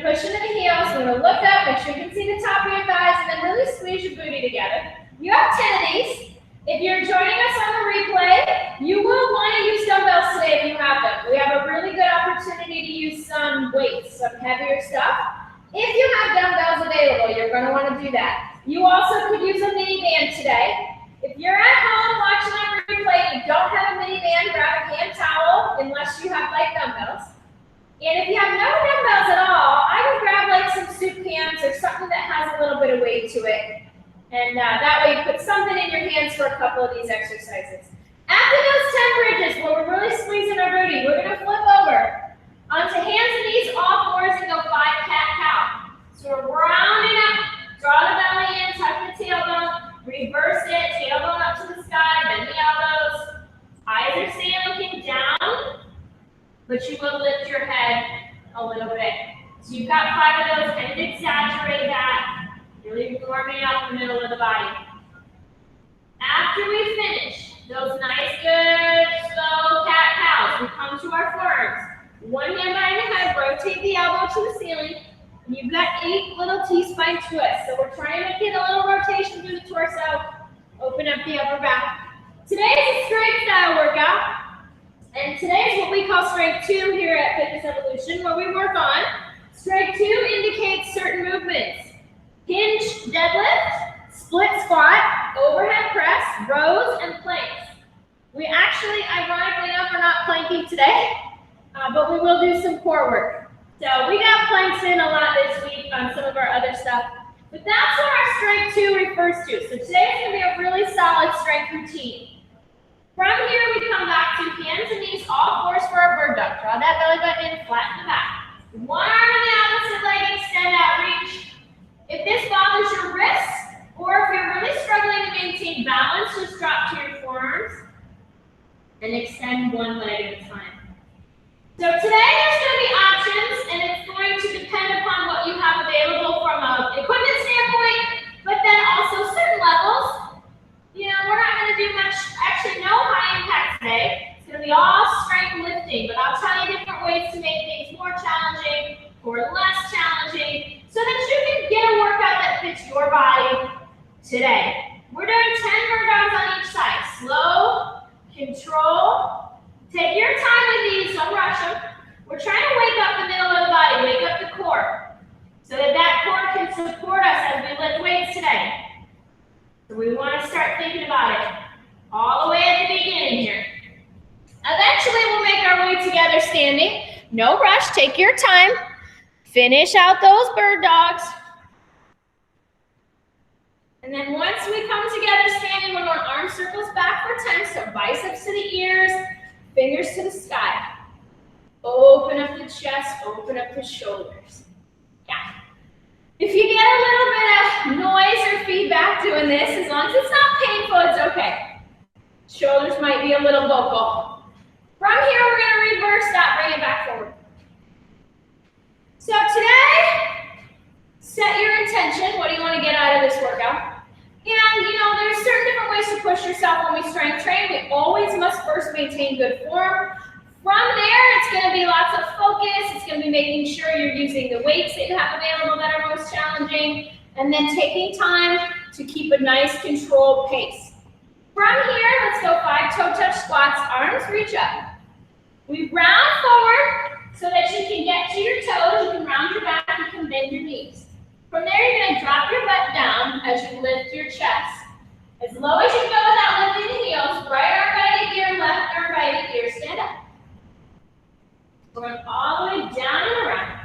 push into the heels. You're gonna look up, make sure you can see the top of your thighs, and then really squeeze your booty together. You have 10 of these. If you're joining us on the replay, you will want to use dumbbells today if you have them. We have a really good opportunity to use some weights, some heavier stuff. If you have dumbbells available, you're going to want to do that. You also could use a mini band today. If you're at home watching on replay and you don't have a mini band, grab a hand towel unless you have light dumbbells. And if you have no dumbbells at all, I would grab like some soup cans or something that has a little bit of weight to it. And that way you put something in your hands for a couple of these exercises. After those 10 bridges, where we're really squeezing our booty, we're going to flip over onto hands and knees, all fours, and go 5 cat-cow. So we're rounding up, draw the belly in, tuck the tailbone, reverse it, tailbone up to the sky, bend the elbows. Eyes are staying looking down, but you will lift your head a little bit. So you've got 5 of those, kind of exaggerate that. Really warming up the middle of the body. After we finish those nice, good, slow cat-cows, we come to our forearms. One hand behind the head, rotate the elbow to the ceiling. And you've got 8 little T-spine twists. So we're trying to get a little rotation through the torso. Open up the upper back. Today's a strength style workout. And today is what we call strength 2 here at Fitness Evolution, where we work on. Strength 2 indicates certain movements. Hinge deadlift, split squat, overhead press, rows, and planks. We actually, ironically enough, are not planking today, but we will do some core work. So we got planks in a lot this week on some of our other stuff, but that's what our strength 2 refers to. So today is going to be a really solid strength routine. From here, we come back to hands and knees, all fours for our bird dog. Draw that belly button in, flatten the back. One arm on the opposite leg, extend out, reach. If this bothers your wrists, or if you're really struggling to maintain balance, just drop to your forearms and extend one leg at a time. So today there's going to be options, and it's going to depend upon what you have available from an equipment standpoint, but then also certain levels. You know, we're not going to do much, actually no high impact today. It's going to be all strength lifting, but I'll tell you different ways to make things more challenging or less challenging, so that you can get a workout that fits your body today. We're doing 10 bird dogs on each side. Slow, control. Take your time with these, don't rush them. We're trying to wake up the middle of the body, wake up the core, so that that core can support us as we lift weights today. So we want to start thinking about it all the way at the beginning here. Eventually, we'll make our way together standing. No rush, take your time. Finish out those bird dogs. And then once we come together standing, we're going arm circles back for 10. So biceps to the ears, fingers to the sky. Open up the chest, open up the shoulders. Yeah. If you get a little bit of noise or feedback doing this, as long as it's not painful, it's okay. Shoulders might be a little vocal. From here, we're going to reverse that, bring it back forward. So today, set your intention. What do you want to get out of this workout? And, you know, there's certain different ways to push yourself when we strength train. We always must first maintain good form. From there, it's going to be lots of focus. It's going to be making sure you're using the weights that you have available that are most challenging, and then taking time to keep a nice controlled pace. From here, let's go 5 toe touch squats. Arms reach up. We round forward so that you can get to your toes. You can round your back. You can bend your knees. From there, you're going to drop your butt down as you lift your chest. As low as you can go without lifting the heels. Right arm by the ear, left arm by the ear. Stand up. We're going all the way down and around.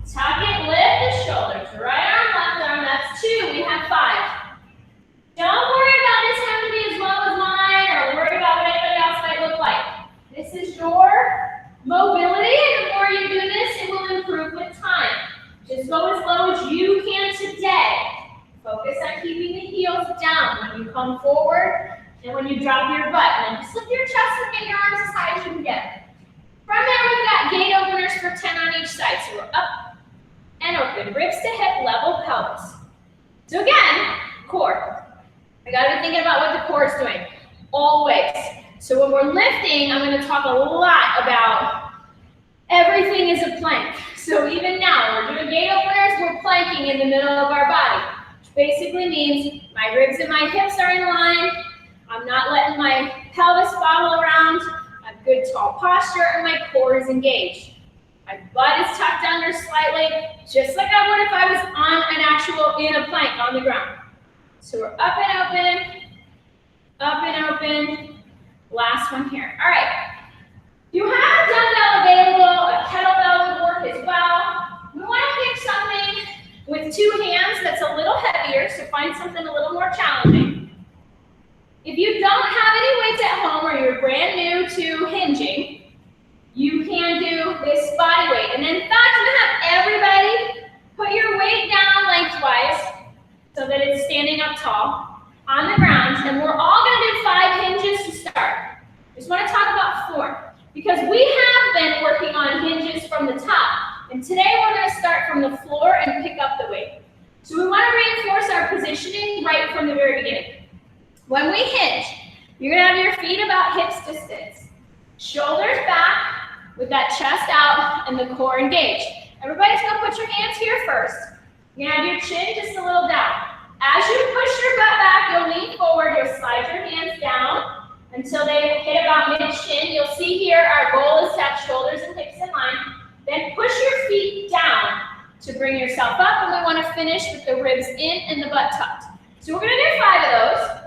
Tuck it, lift the shoulders. Right arm, left arm. That's 2. We have 5. Don't worry about this having to be as low as mine, or worry about what anybody else might look like. This is your mobility, and the more you do this, it will improve with time. Just go as low as you can today. Focus on keeping the heels down when you come forward and when you drop your butt. And then just lift your chest and get your arms as high as you can get. From there, we've got gate openers for 10 on each side. So we're up and open. Ribs to hip, level pelvis. So again, core. I got to be thinking about what the core is doing. Always. So when we're lifting, I'm going to talk a lot about Everything is a plank. So even now, we're doing gate openers, we're planking in the middle of our body, which basically means my ribs and my hips are in line. I'm not letting my pelvis wobble around. I have good tall posture and my core is engaged. My butt is tucked under slightly, just like I would if I was on an actual in a plank on the ground. So we're up and open. Last one here. All right. You have a dumbbell available, a kettlebell would work as well. We want to pick something with two hands that's a little heavier, so find something a little more challenging. If you don't have any weights at home or you're brand new to hinging, you can do this body weight. And in fact, I'm going to have everybody put your weight down lengthwise so that it's standing up tall on the ground. And we're all going to do 5 hinges to start. I just want to talk about form, because we have been working on hinges from the top. And today we're going to start from the floor and pick up the weight. So we want to reinforce our positioning right from the very beginning. When we hinge, you're going to have your feet about hips distance. Shoulders back with that chest out and the core engaged. Everybody's going to put your hands here first. You're going to have your chin just a little down. As you push your butt back, you'll lean forward. You'll slide your hands down until they hit about mid-shin. You'll see here our goal is to have shoulders and hips in line. Then push your feet down to bring yourself up, and we want to finish with the ribs in and the butt tucked. So we're going to do 5 of those.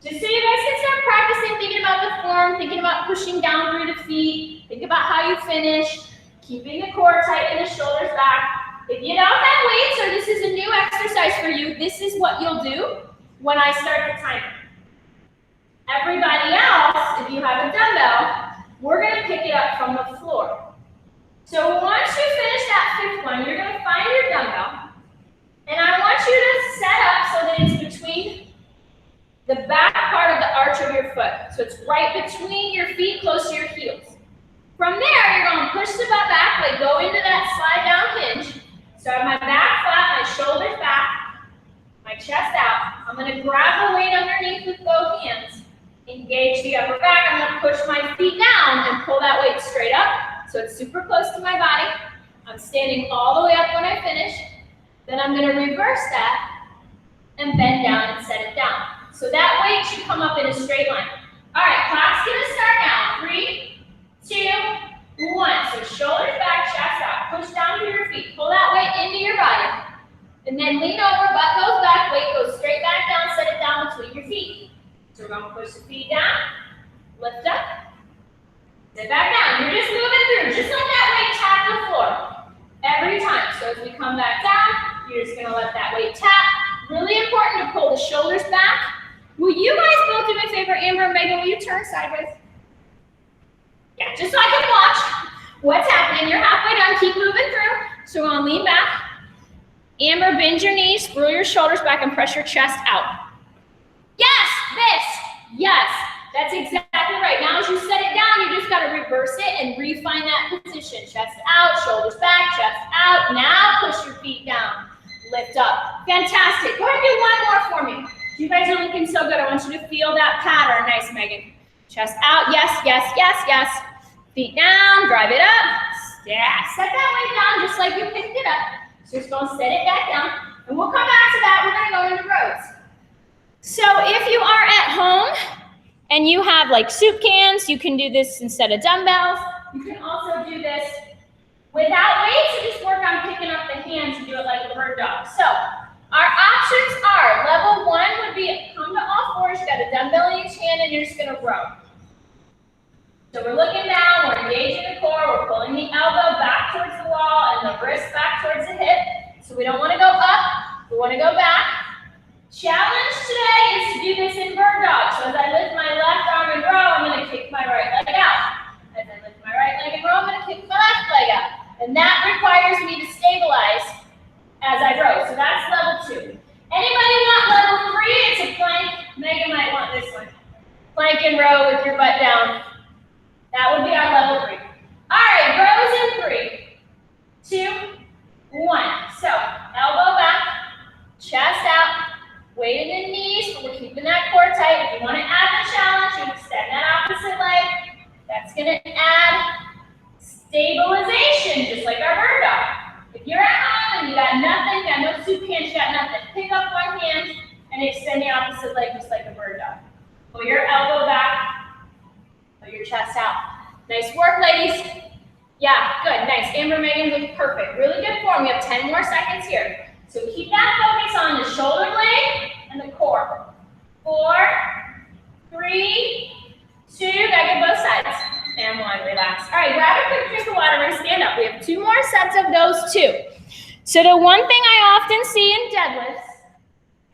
Just so you guys can start practicing, thinking about the form, thinking about pushing down through the feet, think about how you finish, keeping the core tight and the shoulders back. If you don't have weights or this is a new exercise for you, this is what you'll do when I start the timer. Everybody else, if you have a dumbbell, we're going to pick it up from the floor. So once you finish that 5th one, you're going to find your dumbbell, and I want you to set up so that it's between the back part of the arch of your foot. So it's right between your feet, close to your heels. From there, you're going to push the butt back, like go into that slide down hinge. So I have my back flat, my shoulders back, my chest out. I'm going to grab the weight underneath with both hands. Engage the upper back. I'm going to push my feet down and pull that weight straight up so it's super close to my body. I'm standing all the way up when I finish. Then I'm going to reverse that and bend down and set it down. So that weight should come up in a straight line. All right, clock's going to start now. 3, 2, 1. So shoulders back, chest out. Push down to your feet. Pull that weight into your body. And then lean over, butt goes back, weight goes straight back down, set it down between your feet. So we're going to push the feet down, lift up, sit back down. You're just moving through, just like that weight tap the floor every time. So as we come back down, you're just going to let that weight tap. Really important to pull the shoulders back. Will you guys both do me a favor? Amber and Megan, will you turn sideways? Yeah, just so I can watch what's happening. You're halfway done. Keep moving through. So we're going to lean back. Amber, bend your knees, screw your shoulders back, and press your chest out. Yes, this. Yes, that's exactly right. Now as you set it down, you just got to reverse it and refine that position. Chest out, shoulders back, chest out. Now push your feet down. Lift up. Fantastic. Go ahead and do one more for me. You guys are looking so good. I want you to feel that pattern. Nice, Megan. Chest out. Yes, yes, yes, yes. Feet down. Drive it up. Yeah. Set that weight down just like you picked it up. So you're just going to set it back down. And we'll come back to that. We're going to go into rows. So if you are at home and you have like soup cans, you can do this instead of dumbbells. You can also do this without weights. You just work on picking up the hands and do it like a bird dog. So our options are, level 1 would be come to all fours. You got a dumbbell in each hand and you're just going to row. So we're looking down, we're engaging the core, we're pulling the elbow back towards the wall and the wrist back towards the hip. So we don't want to go up, we want to go back. Challenge today is to do this in bird dog. So as I lift my left arm and row, I'm going to kick my right leg out. As I lift my right leg and row, I'm going to kick my left leg out. And that requires me to stabilize as I row. So that's level 2. Anybody want level 3? It's a plank. Megan might want this one. Plank and row with your butt down. That would be our level 3. All right, rows in 3, 2, 1. So elbow back, chest out. Weight in the knees, but we're keeping that core tight. If you want to add the challenge, you extend that opposite leg. That's going to add Stabilization, just like our bird dog. If you're at home and you got nothing, got no soup hands, you got nothing, pick up one hand and extend the opposite leg just like a bird dog. Pull your elbow back, pull your chest out. Nice work, ladies. Yeah, good, nice. Amber, Megan, look perfect. Really good form. We have 10 more seconds here. So keep that focus on the shoulder blade and the core. 4, 3, 2, gotta get both sides. And 1, relax. All right, grab a quick drink of water. We're gonna stand up. We have 2 more sets of those 2. So the one thing I often see in deadlifts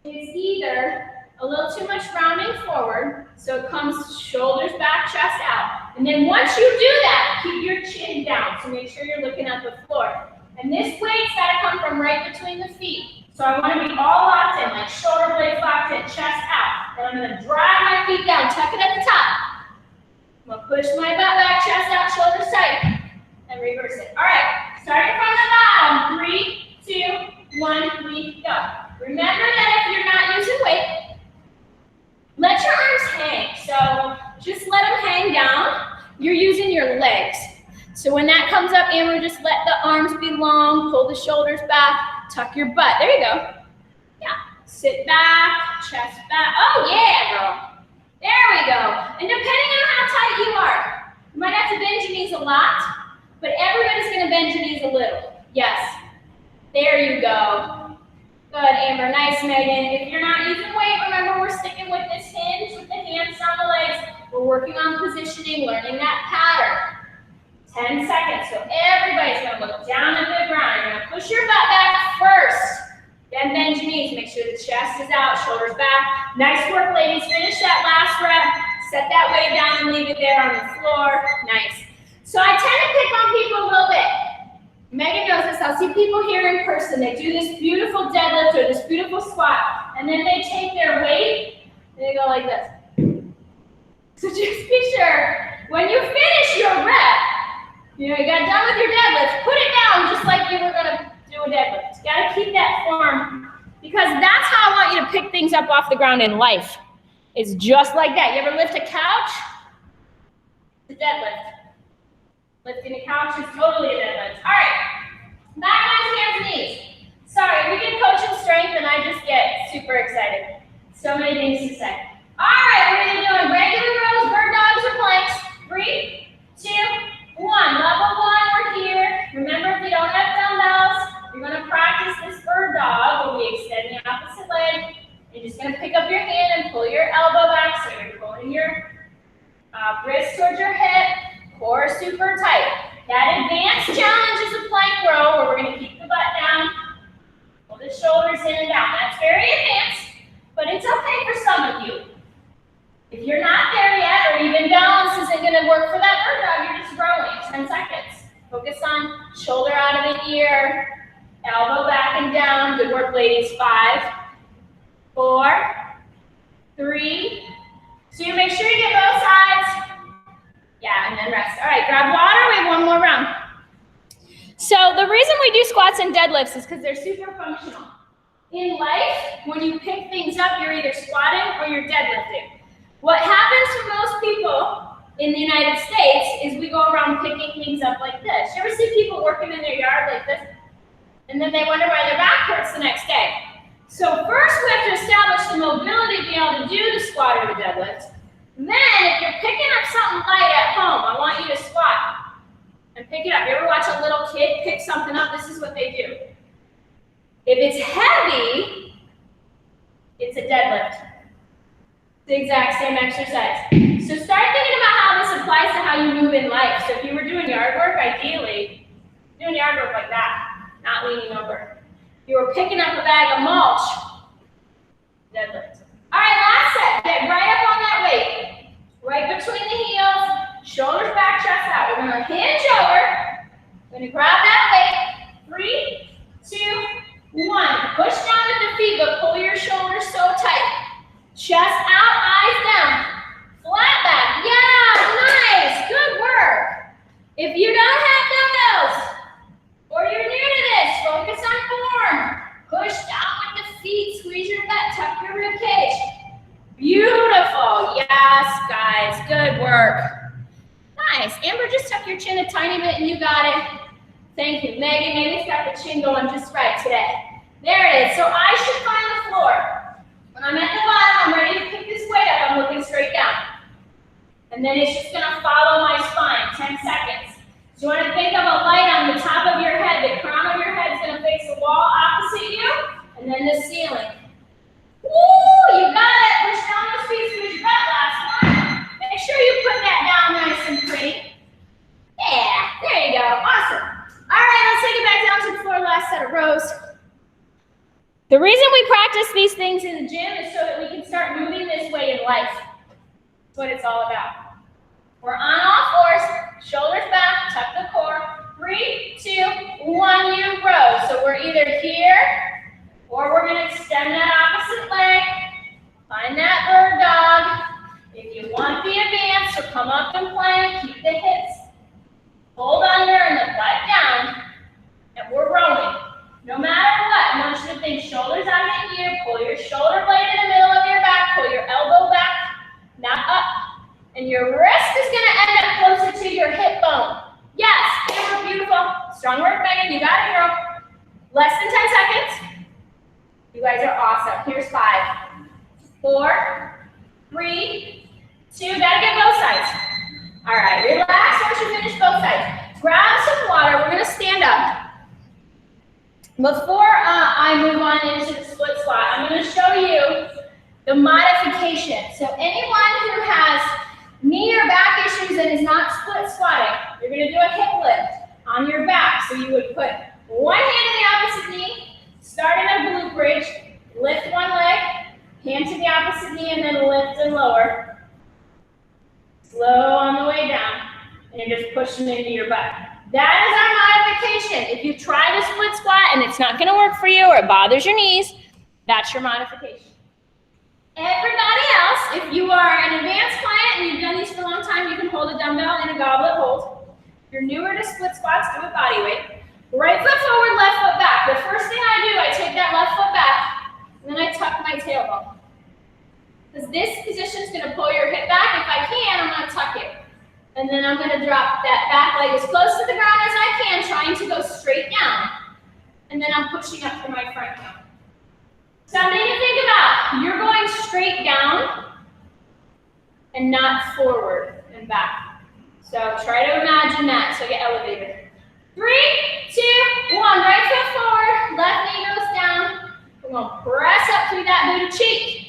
is either a little too much rounding forward, so it comes shoulders back, chest out. And then once you do that, keep your chin down. So make sure you're looking at the floor. And this weight's gotta come from right between the feet. So I wanna be all locked in, like shoulder blades locked in, chest out. Then I'm gonna drive my feet down, tuck it at the top. I'm gonna push my butt back, chest out, shoulders tight, and reverse it. All right, starting from the bottom, 3, 2, 1, we go. Remember that if you're not using weight, let your arms hang. So just let them hang down. You're using your legs. So when that comes up, Amber, just let the arms be long, pull the shoulders back, tuck your butt. There you go. Yeah, sit back, chest back. Oh yeah, girl. There we go. And depending on how tight you are, you might have to bend your knees a lot, but everybody's gonna bend your knees a little. Yes. There you go. Good, Amber. Nice, Megan. If you're not using weight, remember we're sticking with this hinge with the hands on the legs. We're working on positioning, learning that pattern. 10 seconds. So everybody's gonna look down at the ground. You're gonna push your butt back first. Then bend your knees, make sure the chest is out, shoulders back. Nice work, ladies. Finish that last rep. Set that weight down and leave it there on the floor. Nice. So I tend to pick on people a little bit. Megan knows this. I'll see people here in person. They do this beautiful deadlift or this beautiful squat, and then they take their weight and they go like this. So just be sure when you finish your rep, you got done with your deadlift, put it down just like you were gonna do a deadlift. You gotta keep that form because that's how I want you to pick things up off the ground in life. It's just like that. You ever lift a couch? It's a deadlift. Lifting a couch is totally a deadlift. All right, back on hands and knees. Sorry, we get coaching strength and I just get super excited. So many things to say. All right, we're gonna do regular rows, bird dogs, or planks. 3, 2, 1. Level 1, we're here. Remember, if you don't have dumbbells, you're going to practice this bird dog where we extend the opposite leg. You're just going to pick up your hand and pull your elbow back so you're pulling your wrist towards your hip, core super tight. That advanced challenge is a plank row where we're going to keep the butt down, pull the shoulders in and down. That's very advanced, but it's okay for some of you. If you're not there yet, or even balance isn't going to work for that bird dog, you're just growing. 10 seconds. Focus on shoulder out of the ear, elbow back and down. Good work, ladies. 5, 4, 3, 2. Make sure you get both sides. Yeah, and then rest. All right, grab water. We have one more round. So the reason we do squats and deadlifts is because they're super functional. In life, when you pick things up, you're either squatting or you're deadlifting. What happens to most people in the United States is we go around picking things up like this. You ever see people working in their yard like this? And then they wonder why their back hurts the next day. So first we have to establish the mobility to be able to do the squat or the deadlift. Then if you're picking up something light at home, I want you to squat and pick it up. You ever watch a little kid pick something up? This is what they do. If it's heavy, it's a deadlift. The exact same exercise. So start thinking about how this applies to how you move in life. So if you were doing yard work, ideally, doing yard work like that, not leaning over. If you were picking up a bag of mulch, deadlift. All right, last set. Get right up on that weight. Right between the heels, shoulders back, chest out. We're gonna hinge over. We're gonna grab that weight. 3, 2, 1. Push down at the feet, but pull your shoulders so tight. Chest out, eyes down. Flat back. Yeah, nice. Good work. If you don't have dumbbells or you're new to this, focus on form. Push down with the feet. Squeeze your butt. Tuck your rib cage. Beautiful. Yes, guys. Good work. Nice. Amber, just tuck your chin a tiny bit and you got it. Thank you. Megan, Megan's got the chin going just right today. There it is. So I should find the floor. When I'm at the bottom, I'm ready to pick this weight up. I'm looking straight down. And then it's just going to follow my spine, 10 seconds. So you want to think of a light on the top of your head. The crown of your head is going to face the wall opposite you, and then the ceiling. Woo! You got it. Push down those feet, squeeze your butt. Last one. Make sure you put that down nice and pretty. Yeah, there you go. Awesome. All right, let's take it back down to the floor. Last set of rows. The reason we practice these things in the gym is so that we can start moving this way in life. That's what it's all about. We're on all fours, shoulders back, tuck the core. 3, 2, 1, you row. So we're either here, or we're going to extend that opposite leg. Find that bird dog. If you want the advance, so come up and plank, keep the hips. Hold under and the butt down, and we're rowing. No matter what, I want you to think shoulders out at you, pull your shoulder blade in the middle of your back, pull your elbow back, not up. And your wrist is going to end up closer to your hip bone. Yes, Amber, beautiful. Strong work, Megan. You got it, girl. Less than 10 seconds. You guys are awesome. Here's 5, 4, 3, 2. Gotta get both sides. All right, relax once you finish both sides. Grab some water. We're going to stand up. Before I move on into the split squat, I'm going to show you the modification. So anyone who has knee or back issues and is not split squatting, you're going to do a hip lift on your back. So you would put one hand in the opposite knee, start in a glute bridge, lift one leg, hand to the opposite knee, and then lift and lower. Slow on the way down, and you're just pushing into your butt. That is our modification. If you try to split squat and it's not going to work for you or it bothers your knees, that's your modification. Everybody else, if you are an advanced client and you've done these for a long time, you can hold a dumbbell in a goblet hold. If you're newer to split squats, do it body weight. Right foot forward, left foot back. The first thing I do, I take that left foot back, and then I tuck my tailbone. Because this position is going to pull your hip back. If I can, I'm going to tuck it. And then I'm going to drop that back leg as close to the ground as I can, trying to go straight down. And then I'm pushing up for my front count. Something to think about. You're going straight down and not forward and back. So try to imagine that. So get elevated. 3, 2, 1. Right foot forward. Left knee goes down. We're going to press up through that booty cheek.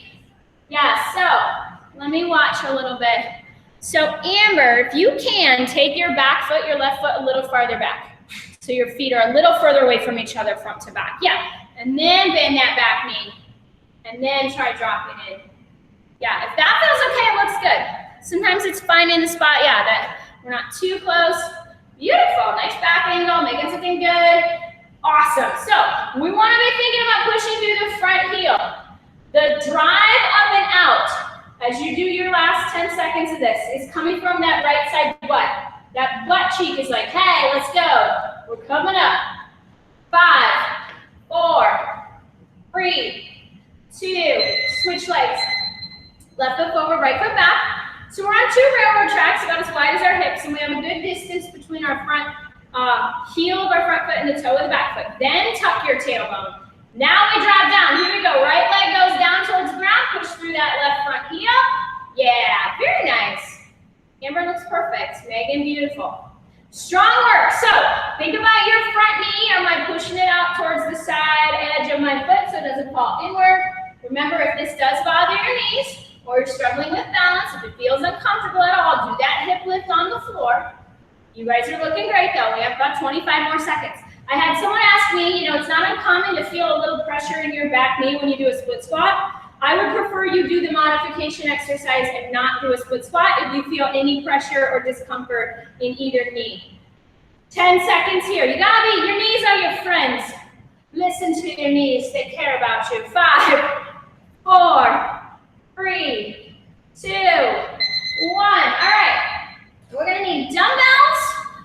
Yeah, so let me watch a little bit. So Amber, if you can, take your back foot, your left foot a little farther back. So your feet are a little further away from each other, front to back. Yeah, and then bend that back knee. And then try dropping in. Yeah, if that feels okay, it looks good. Sometimes it's finding the spot, yeah, that we're not too close. Beautiful, nice back angle, making something good. Awesome, so we want to be thinking about pushing through the front heel. The drive up and out, as you do your last 10 seconds of this, is coming from that right side butt. That butt cheek is like, hey, let's go. We're coming up. 5, 4, 3, 2, switch legs. Left foot forward, right foot back. So we're on 2 railroad tracks, about as wide as our hips, and we have a good distance between our front heel of our front foot and the toe of the back foot. Then tuck your tailbone. Now we drop down. Here we go. Right leg goes down towards the ground. Push through that left front heel. Yeah, very nice. Amber looks perfect. Megan, beautiful. Strong work. So think about your front knee. Am I pushing it out towards the side edge of my foot so it doesn't fall inward? Remember, if this does bother your knees or you're struggling with balance, if it feels uncomfortable at all, do that hip lift on the floor. You guys are looking great though. We have about 25 more seconds. I had someone ask me, it's not uncommon to feel a little pressure in your back knee when you do a split squat. I would prefer you do the modification exercise and not do a split squat if you feel any pressure or discomfort in either knee. 10 seconds here. You gotta be, your knees are your friends. Listen to your knees, they care about you. 5, 4, 3, 2, 1. All right, we're gonna need dumbbells,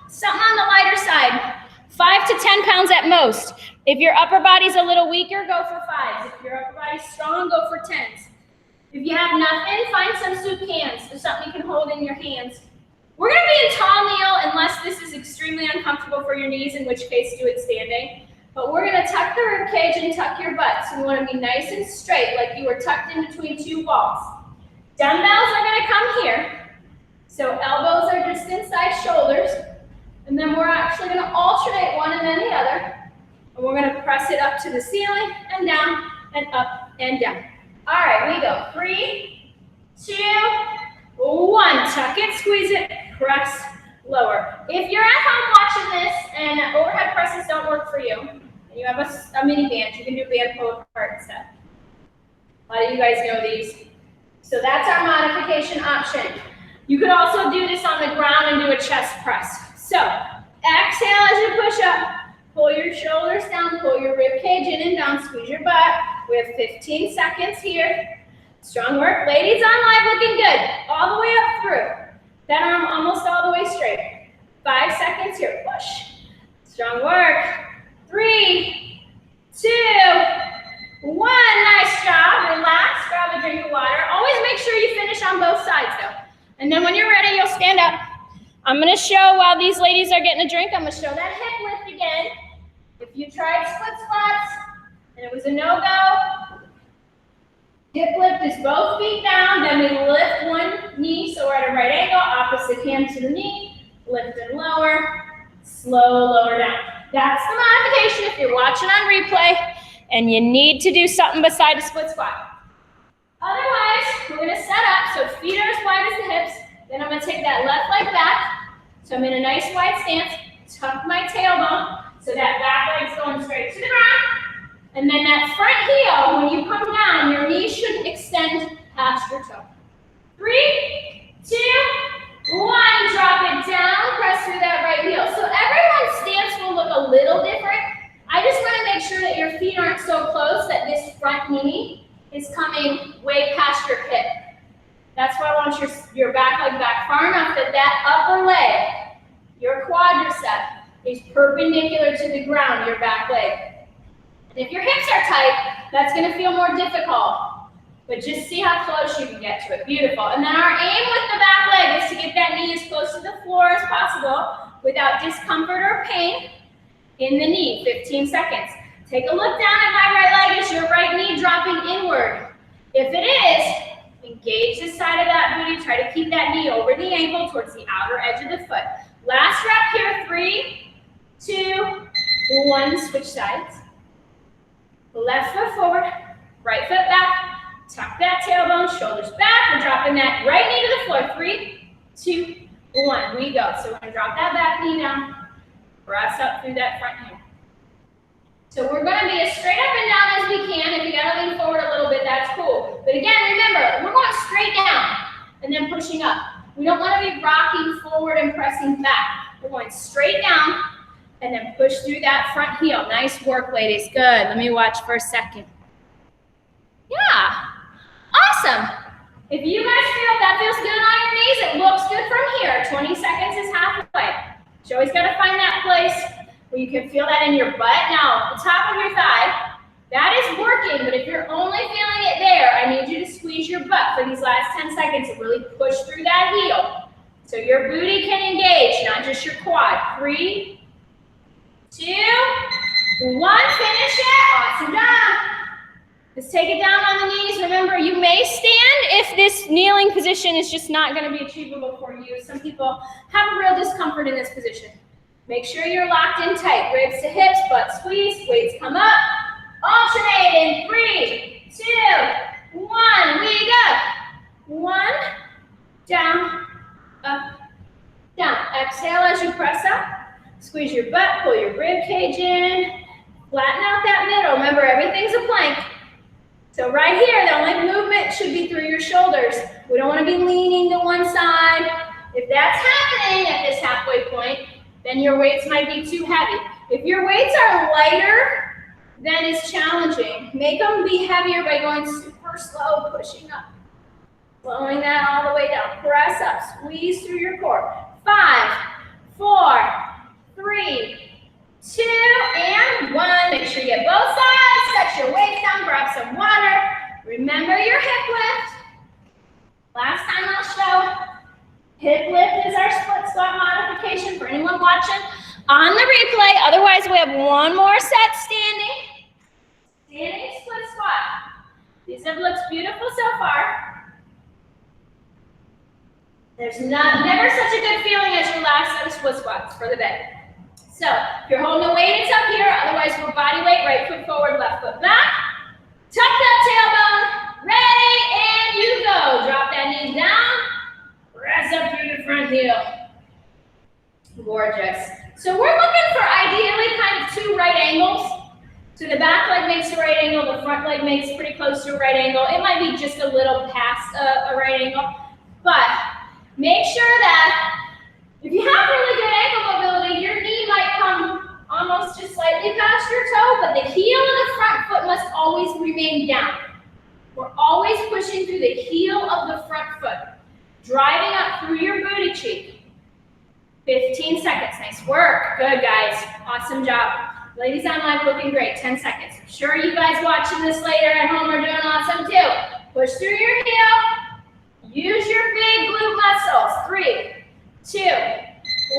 something on the lighter side. 5 to 10 pounds at most. If your upper body's a little weaker, go for 5s. If your upper body's strong, go for 10s. If you have nothing, find some soup cans or something you can hold in your hands. We're gonna be in tall kneel unless this is extremely uncomfortable for your knees, in which case do it standing. But we're gonna tuck the rib cage and tuck your butt. So we wanna be nice and straight, like you were tucked in between two walls. Dumbbells are gonna come here. So elbows are just inside shoulders. And then we're actually gonna alternate one and then the other. And we're gonna press it up to the ceiling and down and up and down. All right, we go. 3, 2, 1. Tuck it, squeeze it, press, lower. If you're at home watching this and overhead presses don't work for you, and you have a mini band, you can do band pull apart instead. A lot of you guys know these. So that's our modification option. You could also do this on the ground and do a chest press. So exhale as you push up. Pull your shoulders down, pull your rib cage in and down, squeeze your butt. We have 15 seconds here. Strong work. Ladies on live looking good. All the way up through. That arm almost all the way straight. 5 seconds here. Push. Strong work. 3, 2, 1. Nice job. Relax. Grab a drink of water. Always make sure you finish on both sides though. And then when you're ready, you'll stand up. I'm going to show while these ladies are getting a drink, I'm going to show that hip lift again. If you tried split squats and it was a no-go, hip lift is both feet down, then we lift one knee, so we're at a right angle, opposite hand to the knee, lift and lower, slow lower down. That's the modification if you're watching on replay and you need to do something beside a split squat. Otherwise, we're going to set up so feet are as wide as the hips. Then I'm going to take that left leg back. So I'm in a nice wide stance, tuck my tailbone, so that back leg's going straight to the ground. And then that front heel, when you come down, your knee should extend past your toe. 3, 2, 1, drop it down, press through that right heel. So everyone's stance will look a little different. I just want to make sure that your feet aren't so close that this front knee is coming way past your hip. That's why I want your back leg back far enough that that upper leg, your quadricep, is perpendicular to the ground, your back leg. And if your hips are tight, that's going to feel more difficult. But just see how close you can get to it. Beautiful. And then our aim with the back leg is to get that knee as close to the floor as possible without discomfort or pain in the knee. 15 seconds. Take a look down at my right leg. Is your right knee dropping inward? If it is, engage the side of that booty. Try to keep that knee over the ankle towards the outer edge of the foot. Last rep here. 3, 2, 1. Switch sides. Left foot forward. Right foot back. Tuck that tailbone. Shoulders back. We're dropping that right knee to the floor. 3, 2, 1. We go. So we're going to drop that back knee down. Press up through that front heel. So we're going to be as straight up and down as we can. If you got to lean forward a little bit, that's cool. But again, remember, we're going straight down and then pushing up. We don't want to be rocking forward and pressing back. We're going straight down and then push through that front heel. Nice work, ladies. Good. Let me watch for a second. Yeah. Awesome. If you guys feel that feels good on your knees, it looks good from here. 20 seconds is halfway. You always got to find that place where you can feel that in your butt. Now, the top of your thigh, that is working, but if you're only feeling it there, I need you to squeeze your butt for these last 10 seconds and really push through that heel. So your booty can engage, not just your quad. 3, 2, 1, finish it. Awesome job. Let's take it down on the knees. Remember, you may stand if this kneeling position is just not going to be achievable for you. Some people have a real discomfort in this position. Make sure you're locked in tight. Ribs to hips, butt squeeze, weights come up. Alternate in 3, 2, 1. We go. 1, down, up, down. Exhale as you press up. Squeeze your butt, pull your rib cage in. Flatten out that middle. Remember, everything's a plank. So right here, the only movement should be through your shoulders. We don't want to be leaning to one side. If that's happening at this halfway point, then your weights might be too heavy. If your weights are lighter, then it's challenging. Make them be heavier by going super slow, pushing up. Slowing that all the way down. Press up, squeeze through your core. 5, 4, 3, 2, and 1. Make sure you get both sides. Set your weights down, grab some water. Remember your hip lift. Last time I'll show. Hip lift is our split On the replay, otherwise we have one more set standing. Standing split squat. These have looked beautiful so far. There's never such a good feeling as your last set of split squats for the day. So if you're holding a weight, it's up here. Otherwise, we're body weight, right foot forward, left foot back. Tuck that tailbone. Ready, and you go. Drop that knee down. Press up through the front heel. Gorgeous. So we're looking for ideally kind of two right angles. So the back leg makes a right angle, the front leg makes pretty close to a right angle. It might be just a little past a right angle, but make sure that if you have really good ankle mobility, your knee might come almost just slightly past your toe, but the heel of the front foot must always remain down. We're always pushing through the heel of the front foot, driving up through your booty cheek. 15 seconds. Nice work. Good, guys. Awesome job. Ladies online looking great. 10 seconds. I'm sure you guys watching this later at home are doing awesome too. Push through your heel. Use your big glute muscles. 3, 2,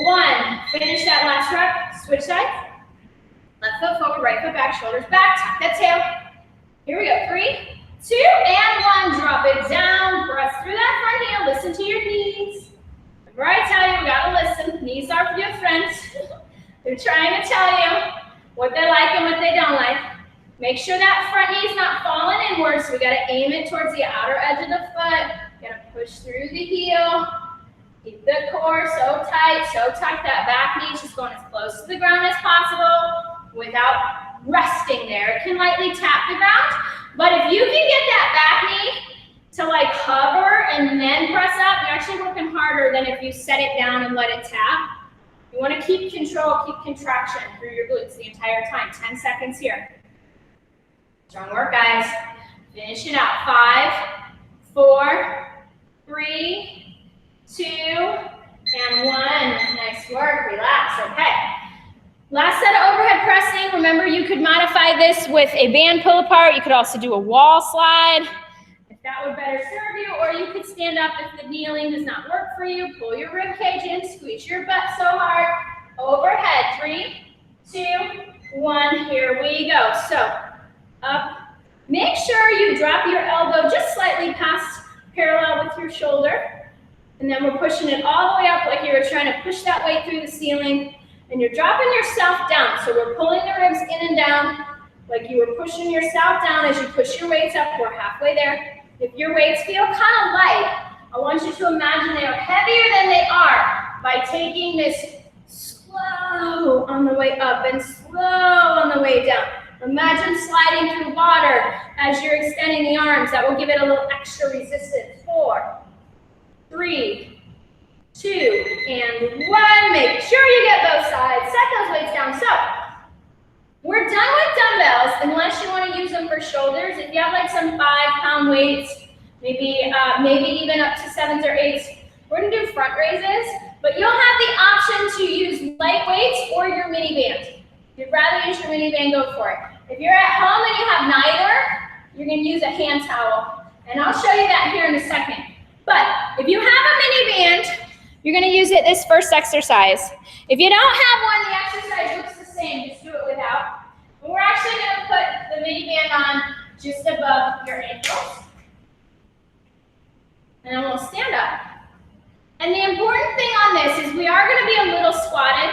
1. Finish that last rep. Switch sides. Left foot forward, right foot back, shoulders back. Tuck that tail. Here we go. 3, 2, and 1. Drop it down. Press through that front heel. Listen to your knees. Remember I tell you, we gotta listen. Knees are your friends. They're trying to tell you what they like and what they don't like. Make sure that front knee's not falling inwards. So we gotta aim it towards the outer edge of the foot. Gotta push through the heel. Keep the core so tight, so tight. That back knee's just going as close to the ground as possible without resting there. It can lightly tap the ground, but if you can get that back knee to like hover and then press up, you're actually working harder than if you set it down and let it tap. You want to keep control, keep contraction through your glutes the entire time. 10 seconds here. Strong work, guys. Finish it out. 5, 4, 3, 2, and 1. Nice work. Relax. Okay. Last set of overhead pressing. Remember, you could modify this with a band pull apart. You could also do a wall slide. That would better serve you, or you could stand up if the kneeling does not work for you. Pull your rib cage in, squeeze your butt so hard. Overhead, 3, 2, 1, here we go. So, up. Make sure you drop your elbow just slightly past parallel with your shoulder. And then we're pushing it all the way up like you were trying to push that weight through the ceiling. And you're dropping yourself down. So we're pulling the ribs in and down like you were pushing yourself down as you push your weights up. We're halfway there. If your weights feel kind of light, I want you to imagine they are heavier than they are by taking this slow on the way up and slow on the way down. Imagine sliding through water as you're extending the arms. That will give it a little extra resistance. 4, 3, 2, and 1. Make sure you get both sides. Set those weights down. So, we're done with dumbbells unless you want to use them for shoulders. If you have like some 5-pound weights, maybe even up to 7s or 8s, we're going to do front raises, but you'll have the option to use light weights or your mini band. If you'd rather use your mini band, go for it. If you're at home and you have neither, you're going to use a hand towel, and I'll show you that here in a second. But if you have a mini band, you're going to use it this first exercise. If you don't have one, the exercise looks the same. Just do it without. And we're actually going to put the mini band on just above your ankles. And then we'll stand up. And the important thing on this is we are going to be a little squatted.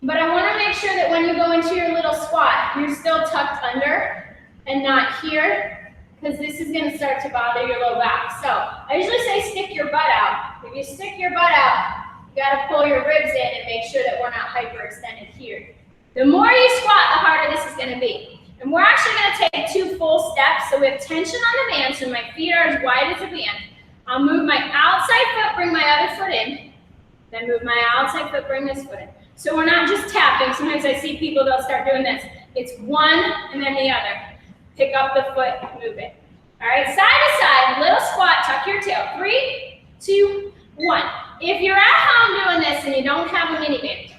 But I want to make sure that when you go into your little squat, you're still tucked under and not here, because this is going to start to bother your low back. So I usually say stick your butt out. If you stick your butt out, you got to pull your ribs in and make sure that we're not hyperextended here. The more you squat, the harder this is going to be. And we're actually going to take 2 full steps. So we have tension on the band, so my feet are as wide as the band. I'll move my outside foot, bring my other foot in. Then move my outside foot, bring this foot in. So we're not just tapping. Sometimes I see people, they'll start doing this. It's one and then the other. Pick up the foot, move it. All right, side to side, little squat, tuck your tail. 3, 2, 1. If you're at home doing this and you don't have a mini band,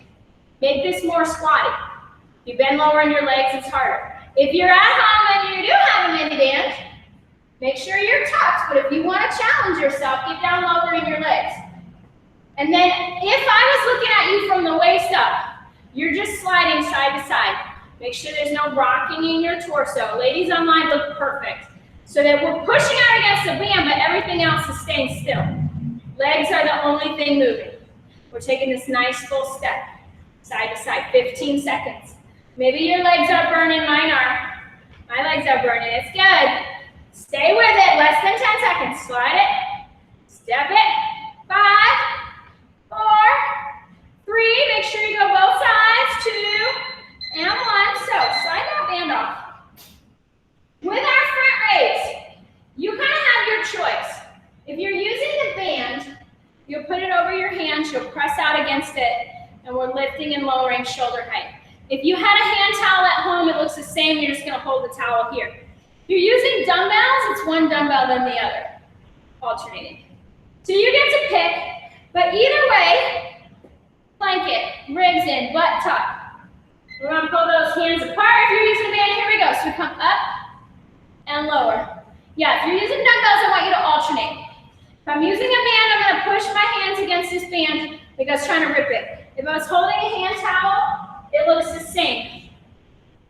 make this more squatty. If you bend lower in your legs, it's harder. If you're at home and you do have a mini band, make sure you're tucked. But if you want to challenge yourself, get down lower in your legs. And then if I was looking at you from the waist up, you're just sliding side to side. Make sure there's no rocking in your torso. Ladies online look perfect. So that we're pushing out against the band, but everything else is staying still. Legs are the only thing moving. We're taking this nice full step, side to side, 15 seconds. Maybe your legs are burning, mine are. My legs are burning, it's good. Stay with it, less than 10 seconds. Slide it, step it, 5, 4, 3, make sure you go both sides, 2, and 1. So slide that band off. With our front raise, you kind of have your choice. If you're using the band, you'll put it over your hands, you'll press out against it, and we're lifting and lowering shoulder height. If you had a hand towel at home, it looks the same, you're just gonna hold the towel here. If you're using dumbbells, it's one dumbbell then the other, alternating. So you get to pick, but either way, blanket, ribs in, butt tuck. We're gonna pull those hands apart. If you're using a band, here we go. So we come up and lower. Yeah, if you're using dumbbells, I want you to alternate. If I'm using a band, I'm gonna push my hands against this band because I'm trying to rip it. If I was holding a hand towel, it looks the same.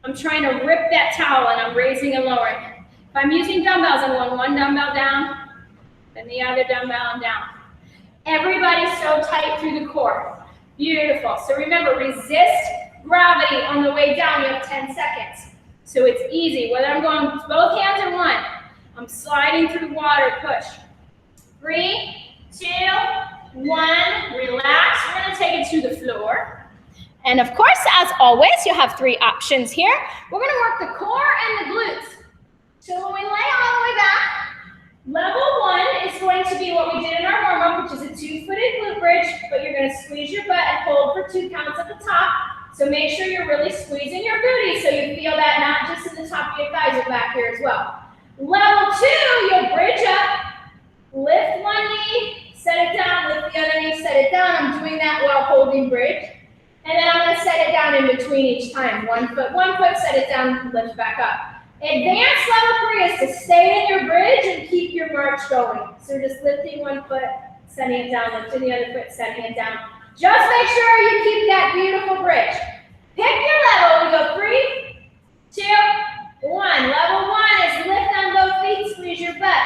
I'm trying to rip that towel and I'm raising and lowering. If I'm using dumbbells, I'm going one dumbbell down, then the other dumbbell and down. Everybody's so tight through the core. Beautiful. So remember, resist gravity on the way down. You have 10 seconds. So it's easy. Whether I'm going with both hands or one, I'm sliding through water, push. 3, 2, 1, relax. We're gonna take it to the floor. And of course, as always, you have 3 options here. We're gonna work the core and the glutes. So when we lay all the way back, level 1 is going to be what we did in our warm-up, which is a 2-footed glute bridge, but you're gonna squeeze your butt and hold for 2 counts at the top. So make sure you're really squeezing your booty so you feel that not just in the top of your thighs, but back here as well. Level 2, you'll bridge up, lift one knee, set it down, lift the other knee, set it down. I'm doing that while holding bridge. And then I'm gonna set it down in between each time. One foot, set it down, lift back up. Advanced level 3 is to stay in your bridge and keep your march going. So you're just lifting one foot, setting it down, lifting the other foot, setting it down. Just make sure you keep that beautiful bridge. Pick your level. We go 3, 2, 1. Level 1 is lift on both feet, squeeze your butt.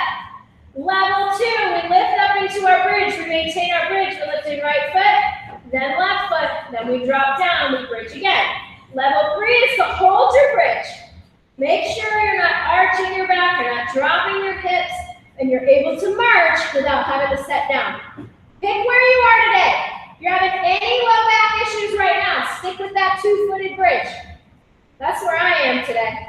Level 2, we lift up into our bridge. We maintain our bridge. We're lifting right foot, then left foot, then we drop down, we bridge again. Level 3 is to hold your bridge. Make sure you're not arching your back, you're not dropping your hips, and you're able to march without having to set down. Pick where you are today. If you're having any low back issues right now, stick with that 2-footed bridge. That's where I am today.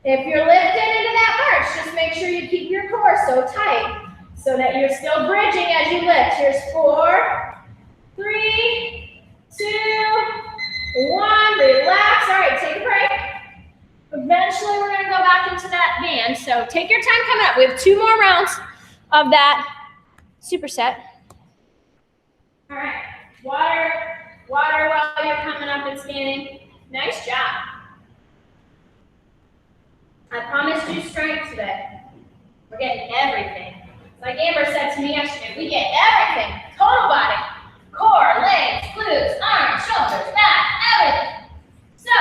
If you're lifting into that march, just make sure you keep your core so tight so that you're still bridging as you lift. Here's 4, 3, 2, 1. Relax. All right, take a break. Eventually, we're going to go back into that band. So take your time coming up. We have 2 more rounds of that superset. All right, water while you're coming up and standing. Nice job. I promised you strength today. We're getting everything. Like Amber said to me yesterday, we get everything. Total body. Core, legs, glutes, arms, shoulders, back, everything. So,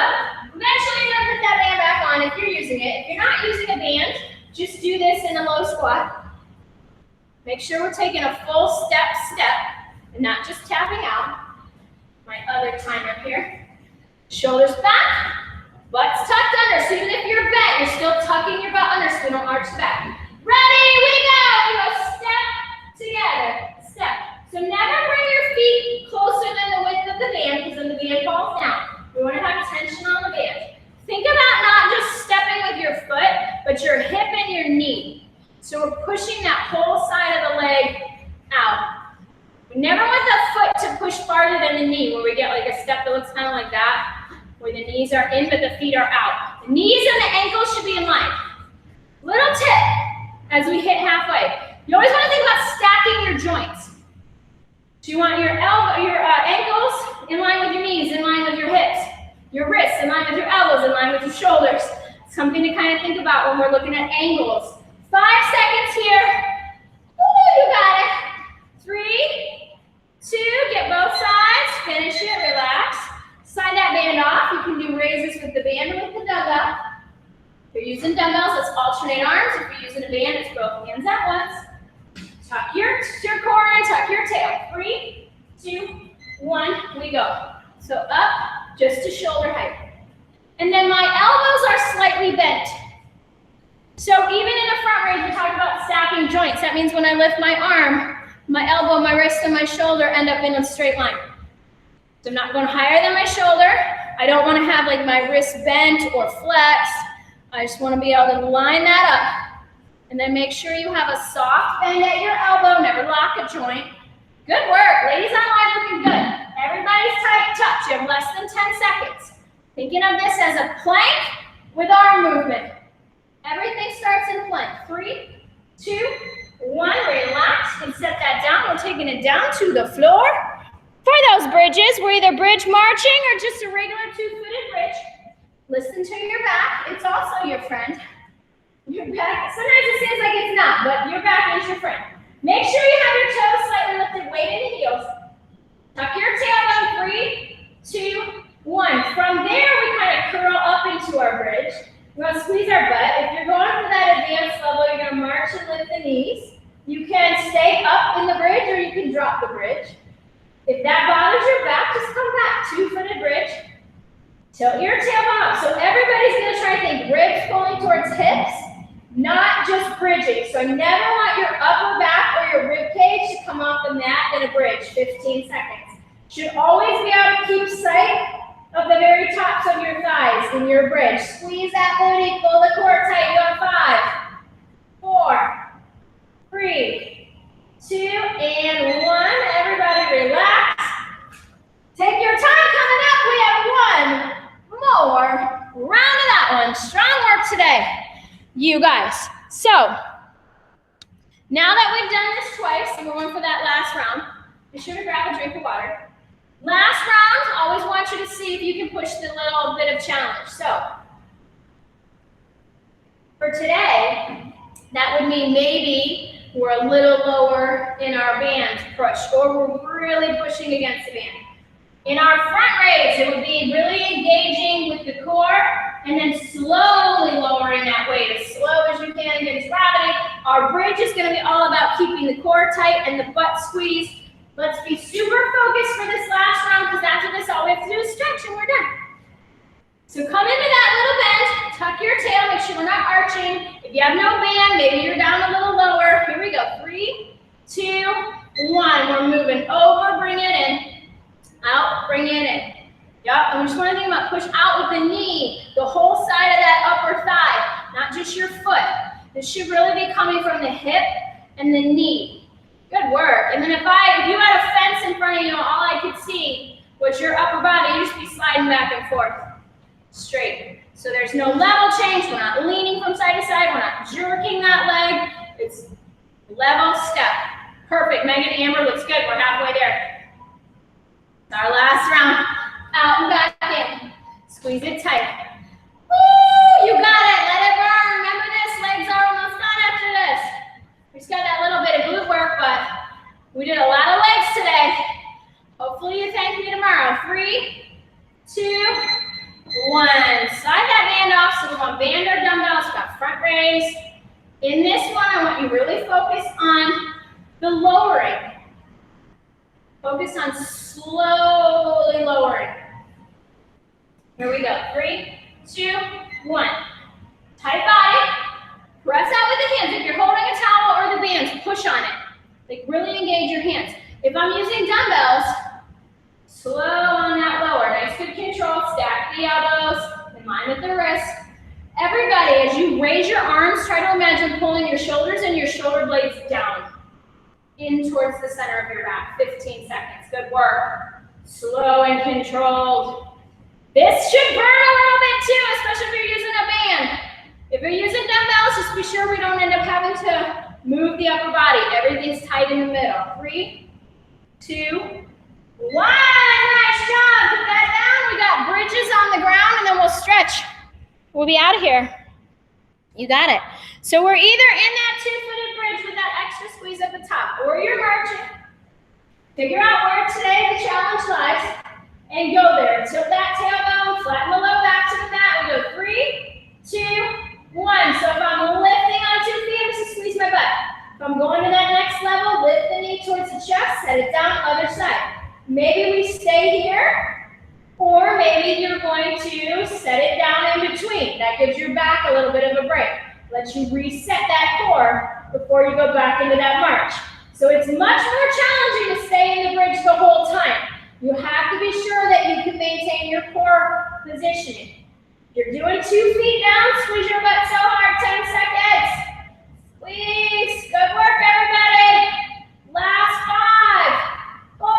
eventually you're going to put that band back on if you're using it. If you're not using a band, just do this in a low squat. Make sure we're taking a full step and not just tapping out. My other timer here. Shoulders back, butt's tucked under. So even if you're bent, you're still tucking your butt under so we don't arch back. Ready, we go. We go step together, step. So never bring your feet closer than the width of the band because then the band falls down. We want to have tension on the band. Think about not just stepping with your foot, but your hip and your knee. So we're pushing that whole side of the leg out. We never want the foot to push farther than the knee, where we get like a step that looks kind of like that, where the knees are in but the feet are out. The knees and the ankles should be in line. Little tip as we hit halfway. You always want to think about stacking your joints. So you want your ankles in line with your knees, in line with your hips. Your wrists in line with your elbows, in line with your shoulders. Something to kind of think about when we're looking at angles. 5 seconds here. Ooh, you got it. 3, 2, 2, get both sides, finish it, relax. Slide that band off. You can do raises with the band or with the dumbbell. If you're using dumbbells, let's alternate arms. If you're using a band, it's both hands at once. Tuck your core in, tuck your tail. 3, 2, 1, we go. So up, just to shoulder height. And then my elbows are slightly bent. So even in a front raise, we're talking about stacking joints. That means when I lift my arm, my elbow, my wrist, and my shoulder end up in a straight line. So I'm not going higher than my shoulder. I don't want to have like my wrist bent or flexed. I just want to be able to line that up. And then make sure you have a soft bend at your elbow, never lock a joint. Good work. Ladies online looking good. Everybody's tight touch. You have less than 10 seconds. Thinking of this as a plank with arm movement. Everything starts in plank. 3, 2, 1. Relax and set that down. We're taking it down to the floor. For those bridges, we're either bridge marching or just a regular 2-footed bridge. Listen to your back. It's also your friend. Your back, sometimes it seems like it's not, but your back is your friend. Make sure you have your toes slightly lifted, weight in the heels. Tuck your tailbone. 3, 2, 1. From there, we kind of curl up into our bridge. We're going to squeeze our butt. If you're going for that advanced level, you're going to march and lift the knees. You can stay up in the bridge or you can drop the bridge. If that bothers your back, just come back. 2-footed bridge. Tilt your tailbone up. So everybody's going to try to think ribs pulling towards hips, not just bridging. So I never want your upper back or your rib cage to come off the mat in a bridge. 15 seconds. Should always be able to keep sight of the very tops of your thighs in your bridge. Squeeze that booty, pull the core tight. Go 5, 4, 3, 2, and 1. Everybody relax. Take your time coming up. We have 1 more round of that one. Strong work today, you guys. So now that we've done this twice, and we're going for that last round, be sure to grab a drink of water. Last round, always want you to see if you can push the little bit of challenge. So for today, that would mean maybe we're a little lower in our band push, or we're really pushing against the band. In our front raise, it would be really engaging with the core and then slowly lowering that weight as slow as you can against gravity. Our bridge is going to be all about keeping the core tight and the butt squeezed. Let's be super focused for this last round because after this, all we have to do is stretch and we're done. So come into that little bend, tuck your tail, make sure we're not arching. If you have no band, maybe you're down a little lower. Here we go. 3, 2, 1. We're moving over, bring it in. Out, bring it in. Yep, and we just want to think about push out with the knee, the whole side of that upper thigh, not just your foot. This should really be coming from the hip and the knee. Good work. And then if you had a fence in front of you, all I could see was your upper body, you just be sliding back and forth. Straight. So there's no level change. We're not leaning from side to side. We're not jerking that leg. It's level step. Perfect. Megan Amber looks good. We're halfway there. Our last round. Out and back in. Squeeze it tight. Woo! You got it. Let it burn. Remember this. Legs are almost done after this. We just got that little bit of glute work, but we did a lot of legs today. Hopefully you thank me tomorrow. 3, 2, 1. Slide that band off. So we're going to band our dumbbells. We've got front raise. In this one, I want you to really focus on the lowering. Focus on slowly lowering. Here we go. 3, 2, 1. Tight body. Press out with the hands. If you're holding a towel or the bands, push on it. Like really engage your hands. If I'm using dumbbells, slow on that lower. Nice, good control. Stack the elbows in line with the wrist. Everybody, as you raise your arms, try to imagine pulling your shoulders and your shoulder blades down in towards the center of your back. 15 seconds. Good work. Slow and controlled. This should burn a little bit too, especially if you're using a band. If you're using dumbbells, just be sure we don't end up having to move the upper body. Everything's tight in the middle. 3, 2, 1. Nice job. Put that down. We got bridges on the ground, and then we'll stretch. We'll be out of here. You got it. So we're either in that 2-footed bridge with that extra squeeze at the top, or you're marching. Figure out where today the challenge lies and go there. Tilt that tailbone, flatten the low back to the mat. We go 3, 2, 1. So if I'm lifting on 2 feet, I'm just squeeze my butt. If I'm going to that next level, lift the knee towards the chest, set it down, other side. Maybe we stay here, or maybe you're going to set it down in between. That gives your back a little bit of a break. Lets you reset that core before you go back into that march. So it's much more challenging to stay in the bridge the whole time. You have to be sure that you can maintain your core positioning. You're doing 2 feet down, squeeze your butt so hard, 10 seconds. Squeeze, good work everybody. Last 5,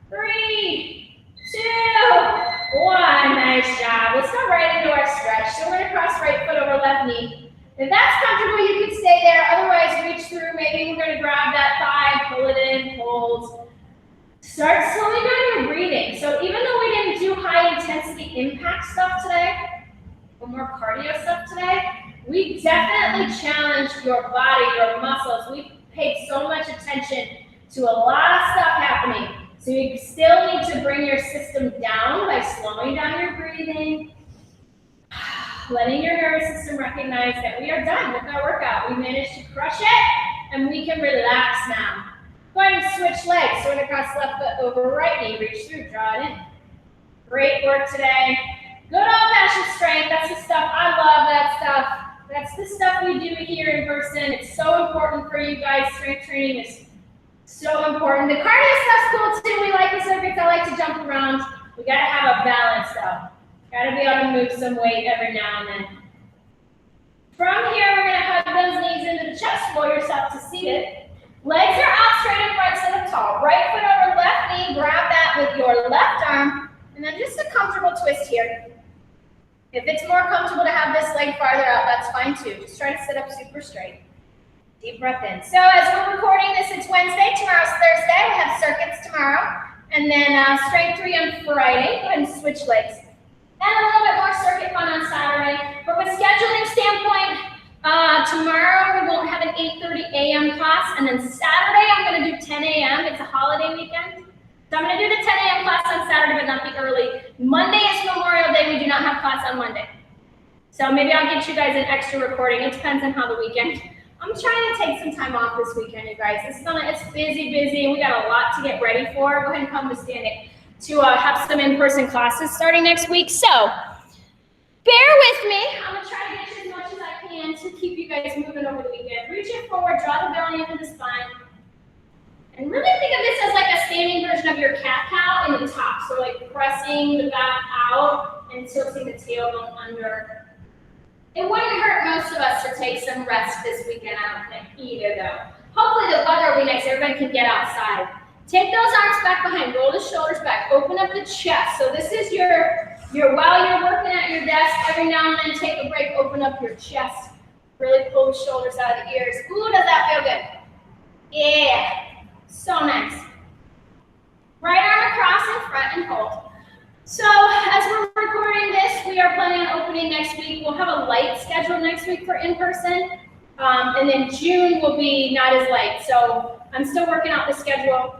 4, 3, 2, 1. Nice job. Let's go right into our stretch. So we're gonna cross right foot over left knee. If that's comfortable, you can stay there. Otherwise, reach through. Maybe we're gonna grab that thigh, pull it in, hold. Start slowing down your breathing. So even though we didn't do high intensity impact stuff today, or more cardio stuff today, we definitely challenged your body, your muscles. We paid so much attention to a lot of stuff happening. So you still need to bring your system down by slowing down your breathing, letting your nervous system recognize that we are done with our workout. We managed to crush it, and we can relax now. Go ahead and switch legs. So we're going to cross left foot over right knee. Reach through, draw it in. Great work today. Good old-fashioned strength. That's the stuff. I love that stuff. That's the stuff we do here in person. It's so important for you guys. Strength training is so important. The cardio stuff's cool too. We like the circuits. I like to jump around. We got to have a balance though. Got to be able to move some weight every now and then. From here, we're going to hug those knees into the chest. Roll yourself to seated. Legs are out straight in front, sit up tall. Right foot over left knee. Grab that with your left arm. And then just a comfortable twist here. If it's more comfortable to have this leg farther out, that's fine too. Just try to sit up super straight. Deep breath in. So as we're recording this, it's Wednesday. Tomorrow's Thursday. We have circuits tomorrow. And then strength 3 on Friday. Go ahead and switch legs. And a little bit more circuit fun on Saturday. From a scheduling standpoint, tomorrow we won't have an 8:30 a.m. class. And then Saturday, I'm going to do 10 a.m. It's a holiday weekend. So I'm going to do the 10 a.m. class on Saturday, but not the early. Monday is Memorial Day. We do not have class on Monday. So maybe I'll get you guys an extra recording. It depends on how the weekend. I'm trying to take some time off this weekend, you guys. It's busy, and we got a lot to get ready for. Go ahead and come to standing to have some in-person classes starting next week. So bear with me. I'm going to try to get you as much as I can to keep you guys moving over the weekend. Reach it forward, draw the belly into the spine. And really think of this as like a standing version of your cat-cow in the top. So like pressing the back out and tilting the tailbone under. It wouldn't hurt most of us to take some rest this weekend, I don't think, either though. Hopefully the weather will be nice, everybody can get outside. Take those arms back behind, roll the shoulders back, open up the chest. So this is your while you're working at your desk, every now and then take a break, open up your chest. Really pull the shoulders out of the ears. Ooh, does that feel good? Yeah. So nice. Right arm across in front and hold. So as we're recording this, we are planning on opening next week. We'll have a light schedule next week for in-person. And then June will be not as light. So I'm still working out the schedule.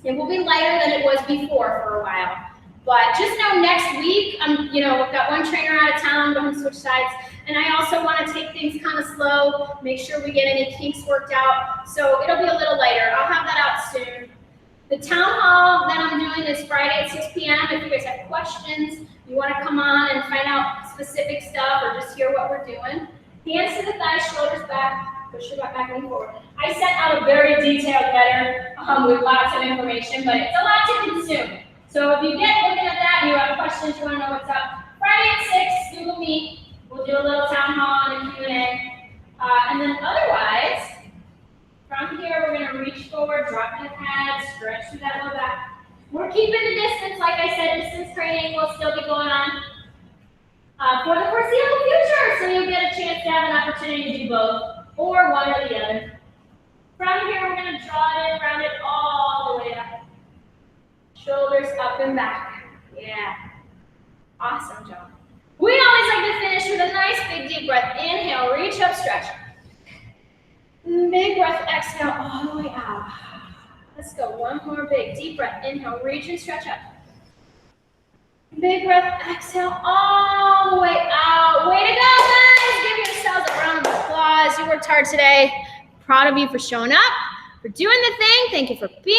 It will be lighter than it was before for a while. But just know next week, we've got one trainer out of town, going to switch sides. And I also want to take things kind of slow, make sure we get any kinks worked out. So it'll be a little lighter. I'll have that out soon. The town hall that I'm doing is Friday at 6 p.m. If you guys have questions, you want to come on and find out specific stuff or just hear what we're doing. Hands to the thighs, shoulders back, push your butt back and forward. I sent out a very detailed letter with lots of information, but it's a lot to consume. So if you get looking at that and you have questions, you want to know what's up, Friday at 6, Google Meet. We'll do a little town hall and a Q&A. And then otherwise, from here, we're going to reach forward, drop the head, stretch through that low back. We're keeping the distance. Like I said, distance training will still be going on for the foreseeable future. So you'll get a chance to have an opportunity to do both or one or the other. From here, we're going to draw it in, round it all the way up. Shoulders up and back. Yeah. Awesome job. We always like to finish with a nice big deep breath. Inhale, reach up, stretch. Big breath, exhale all the way out. Let's go. One more big deep breath. Inhale, reach and stretch up. Big breath, exhale all the way out. Way to go, guys. Give yourselves a round of applause. You worked hard today. Proud of you for showing up, for doing the thing. Thank you for being